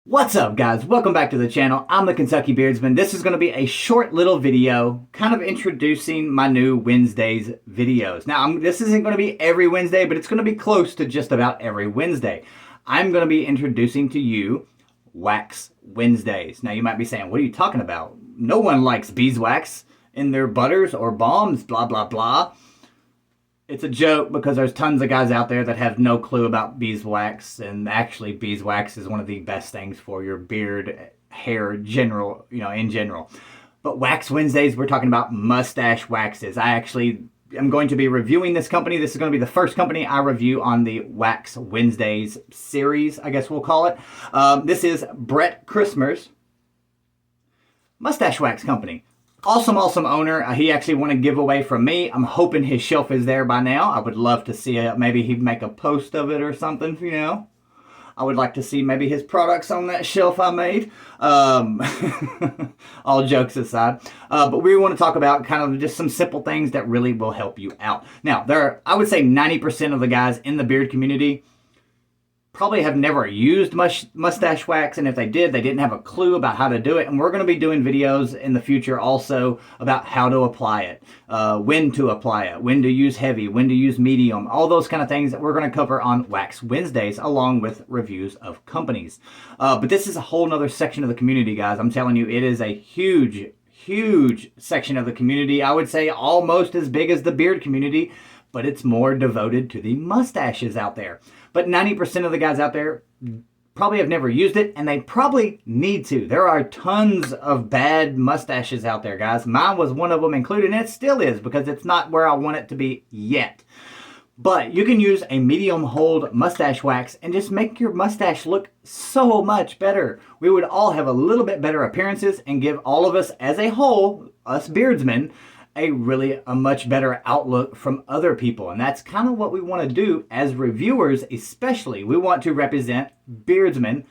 What's up, guys? Welcome back to the channel. I'm the Kentucky Beardsman. This is going to be a short little video kind of introducing my new Wednesdays videos. Now, this isn't going to be every Wednesday, but it's going to be close to just about every Wednesday. I'm going to be introducing to you Wax Wednesdays. Now, you might be saying, what are you talking about? No one likes beeswax in their butters or balms, blah, blah, blah. It's a joke because there's tons of guys out there that have no clue about beeswax, and actually beeswax is one of the best things for your beard, hair, in general. But Wax Wednesdays, we're talking about mustache waxes. I actually am going to be reviewing this company. This is going to be the first company I review on the Wax Wednesdays series, I guess we'll call it. This is Brett Christmer's Mustache Wax Company. Awesome owner. He actually won a giveaway from me. I'm hoping his shelf is there by now. I would love to see it. Maybe he'd make a post of it or something, I would like to see maybe his products on that shelf I made. All jokes aside. But we want to talk about kind of just some simple things that really will help you out. Now, I would say 90% of the guys in the beard community probably have never used mustache wax, and if they did, they didn't have a clue about how to do it. And we're going to be doing videos in the future also about how to apply it, when to apply it, when to use heavy, when to use medium, all those kind of things that we're going to cover on Wax Wednesdays, along with reviews of companies. But this is a whole nother section of the community, guys. I'm telling you, it is a huge section of the community. I would say almost as big as the beard community, but it's more devoted to the mustaches out there. But 90% of the guys out there probably have never used it, and they probably need to. There are tons of bad mustaches out there, guys. Mine was one of them included, and it still is, because it's not where I want it to be yet. But you can use a medium hold mustache wax and just make your mustache look so much better. We would all have a little bit better appearances and give all of us as a whole, us beardsmen, a much better outlook from other people. And that's kind of what we want to do as reviewers, especially. We want to represent beardsmen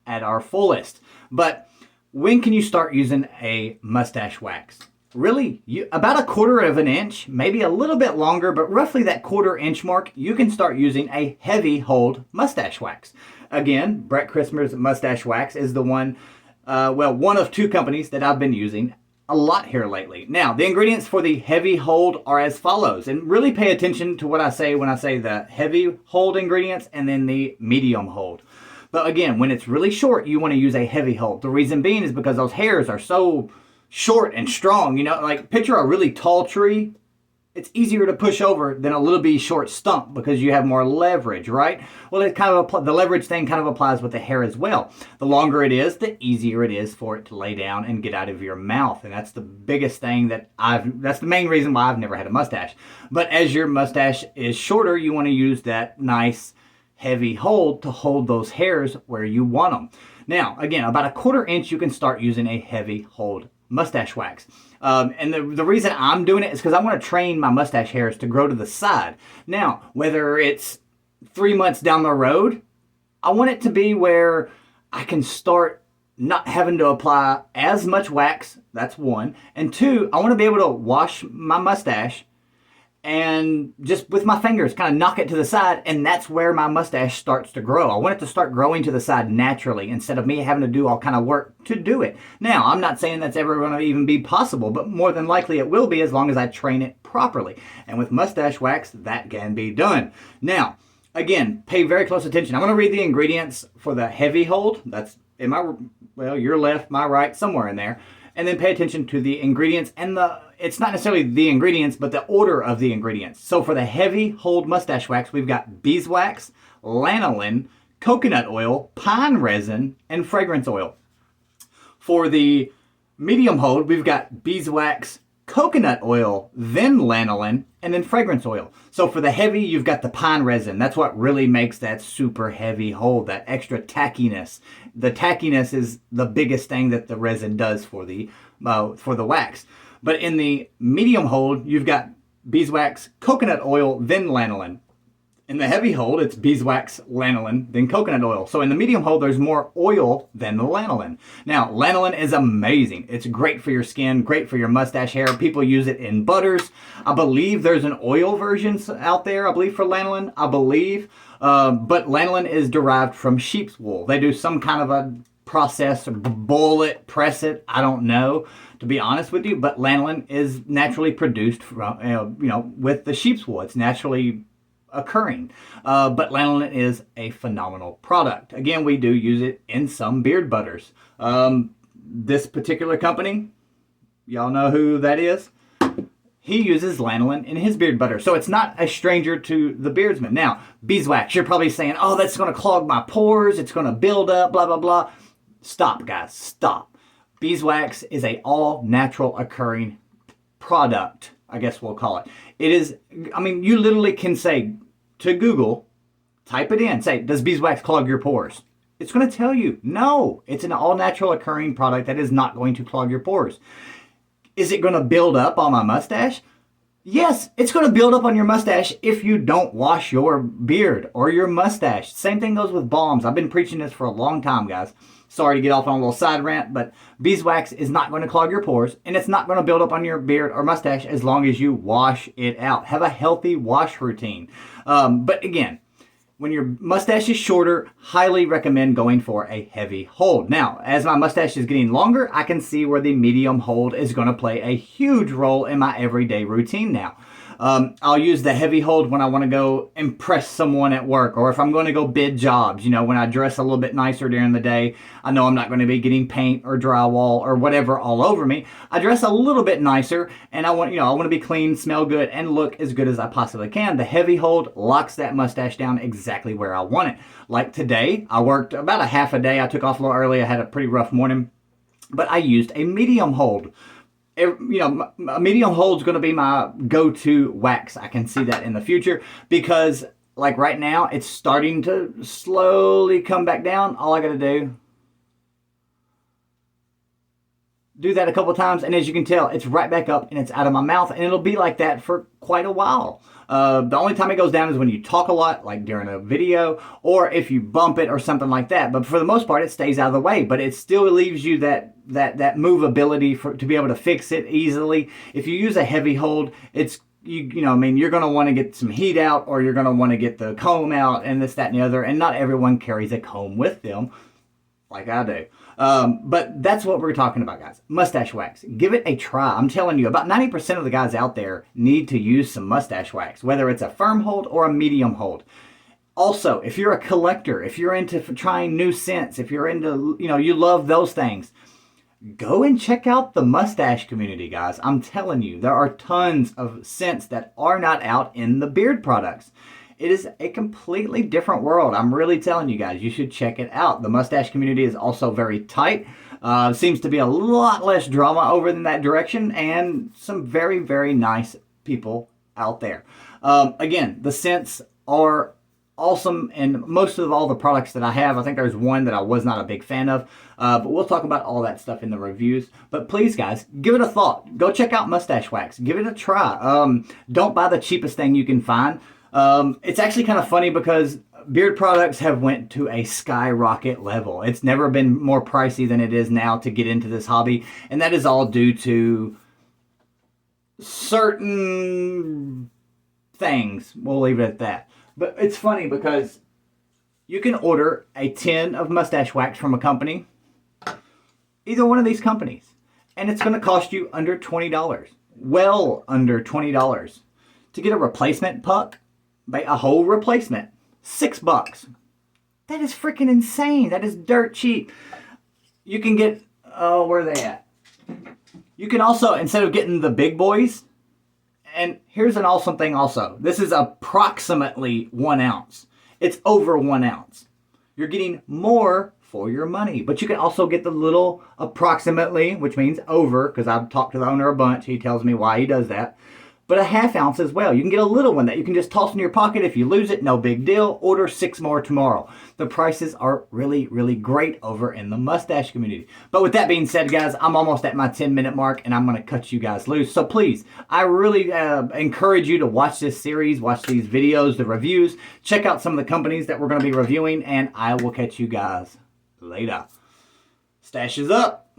at our fullest. But when can you start using a mustache wax? Really, about a quarter of an inch, maybe a little bit longer, but roughly that quarter-inch mark, you can start using a heavy hold mustache wax. Again, Brett Christmer's Mustache Wax is the one of two companies that I've been using a lot here lately. Now, the ingredients for the heavy hold are as follows, and really pay attention to what I say when I say the heavy hold ingredients and then the medium hold. But again, when it's really short, you want to use a heavy hold. The reason being is because those hairs are so short and strong. Like picture a really tall tree. It's easier to push over than a little bitty short stump because you have more leverage, right? Well, the leverage thing kind of applies with the hair as well. The longer it is, the easier it is for it to lay down and get out of your mouth. And that's the biggest thing that's the main reason why I've never had a mustache. But as your mustache is shorter, you want to use that nice heavy hold to hold those hairs where you want them. Now, again, about a quarter inch, you can start using a heavy hold mustache wax. And the reason I'm doing it is because I want to train my mustache hairs to grow to the side. Now, whether it's 3 months down the road, I want it to be where I can start not having to apply as much wax. That's one. And two, I want to be able to wash my mustache and just with my fingers kind of knock it to the side, and that's where my mustache starts to grow. I want it to start growing to the side naturally instead of me having to do all kind of work to do it. Now, I'm not saying that's ever going to even be possible, but more than likely it will be as long as I train it properly. And with mustache wax, that can be done. Now, again, pay very close attention. I'm going to read the ingredients for the heavy hold. That's in your left, my right, somewhere in there. And then pay attention to the ingredients and it's not necessarily the ingredients, but the order of the ingredients. So for the heavy hold mustache wax, we've got beeswax, lanolin, coconut oil, pine resin, and fragrance oil. For the medium hold, we've got beeswax, coconut oil, then lanolin, and then fragrance oil. So for the heavy, you've got the pine resin. That's what really makes that super heavy hold, that extra tackiness. The tackiness is the biggest thing that the resin does for the wax. But in the medium hold, you've got beeswax, coconut oil, then lanolin. In the heavy hold, it's beeswax, lanolin, then coconut oil. So in the medium hold, there's more oil than the lanolin. Now, lanolin is amazing. It's great for your skin, great for your mustache hair. People use it in butters. I believe there's an oil version out there, I believe, for lanolin. But lanolin is derived from sheep's wool. They do some kind of a process or boil it, press it. I don't know, to be honest with you. But lanolin is naturally produced from, with the sheep's wool. It's naturally occurring. But lanolin is a phenomenal product. Again, we do use it in some beard butters. This particular company, y'all know who that is? He uses lanolin in his beard butter. So it's not a stranger to the beardsman. Now, beeswax, you're probably saying, oh, that's going to clog my pores. It's going to build up, blah, blah, blah. Stop, guys, stop. Beeswax is a all natural occurring product, I guess we'll call it. It is, you literally can say to Google, type it in, say, does beeswax clog your pores? It's going to tell you, no, it's an all natural occurring product that is not going to clog your pores. Is it going to build up on my mustache? Yes, it's going to build up on your mustache if you don't wash your beard or your mustache. Same thing goes with balms. I've been preaching this for a long time, guys. Sorry to get off on a little side rant, but beeswax is not going to clog your pores, and it's not going to build up on your beard or mustache as long as you wash it out. Have a healthy wash routine. But again, when your mustache is shorter, highly recommend going for a heavy hold. Now, as my mustache is getting longer, I can see where the medium hold is going to play a huge role in my everyday routine now. I'll use the heavy hold when I want to go impress someone at work, or if I'm going to go bid jobs, when I dress a little bit nicer during the day, I know I'm not going to be getting paint or drywall or whatever all over me. I dress a little bit nicer, and I want to be clean, smell good, and look as good as I possibly can. The heavy hold locks that mustache down exactly where I want it. Like today, I worked about a half a day. I took off a little early. I had a pretty rough morning, but I used a medium hold. A medium hold is going to be my go-to wax. I can see that in the future because, like right now, it's starting to slowly come back down. All I got to do that a couple times, and as you can tell, it's right back up and it's out of my mouth, and it'll be like that for quite a while. The only time it goes down is when you talk a lot, like during a video, or if you bump it or something like that. But for the most part, it stays out of the way, but it still leaves you that movability to be able to fix it easily. If you use a heavy hold, you're going to want to get some heat out, or you're going to want to get the comb out, and this, that, and the other. And not everyone carries a comb with them like I do. But that's what we're talking about, guys. Mustache wax. Give it a try. I'm telling you, about 90% of the guys out there need to use some mustache wax, whether it's a firm hold or a medium hold. Also, if you're a collector, if you're into trying new scents, if you're into, you love those things, go and check out the mustache community, guys. I'm telling you, there are tons of scents that are not out in the beard products. It is a completely different world. I'm really telling you guys, you should check it out. The mustache community is also very tight. Seems to be a lot less drama over in that direction, and some very, very nice people out there. Again, the scents are awesome, and most of all the products that I have, I think there's one that I was not a big fan of, but we'll talk about all that stuff in the reviews. But please, guys, give it a thought. Go check out mustache wax. Give it a try. Don't buy the cheapest thing you can find. It's actually kind of funny because beard products have went to a skyrocket level. It's never been more pricey than it is now to get into this hobby, and that is all due to certain things. We'll leave it at that. But it's funny because you can order a tin of mustache wax from a company, either one of these companies, and it's going to cost you under $20, well under $20. To get a replacement puck, a whole replacement, $6. That is freaking insane. That is dirt cheap. You can get, where are they at? You can also, instead of getting the big boys, and here's an awesome thing also. This is approximately 1 ounce. It's over 1 ounce. You're getting more for your money. But you can also get the little approximately, which means over, because I've talked to the owner a bunch. He tells me why he does that. But a ½ ounce as well. You can get a little one that you can just toss in your pocket. If you lose it, no big deal. Order 6 more tomorrow. The prices are really, really great over in the mustache community. But with that being said, guys, I'm almost at my 10-minute mark, and I'm going to cut you guys loose. So please, I really encourage you to watch this series, watch these videos, the reviews, check out some of the companies that we're going to be reviewing, and I will catch you guys later. Stash is up.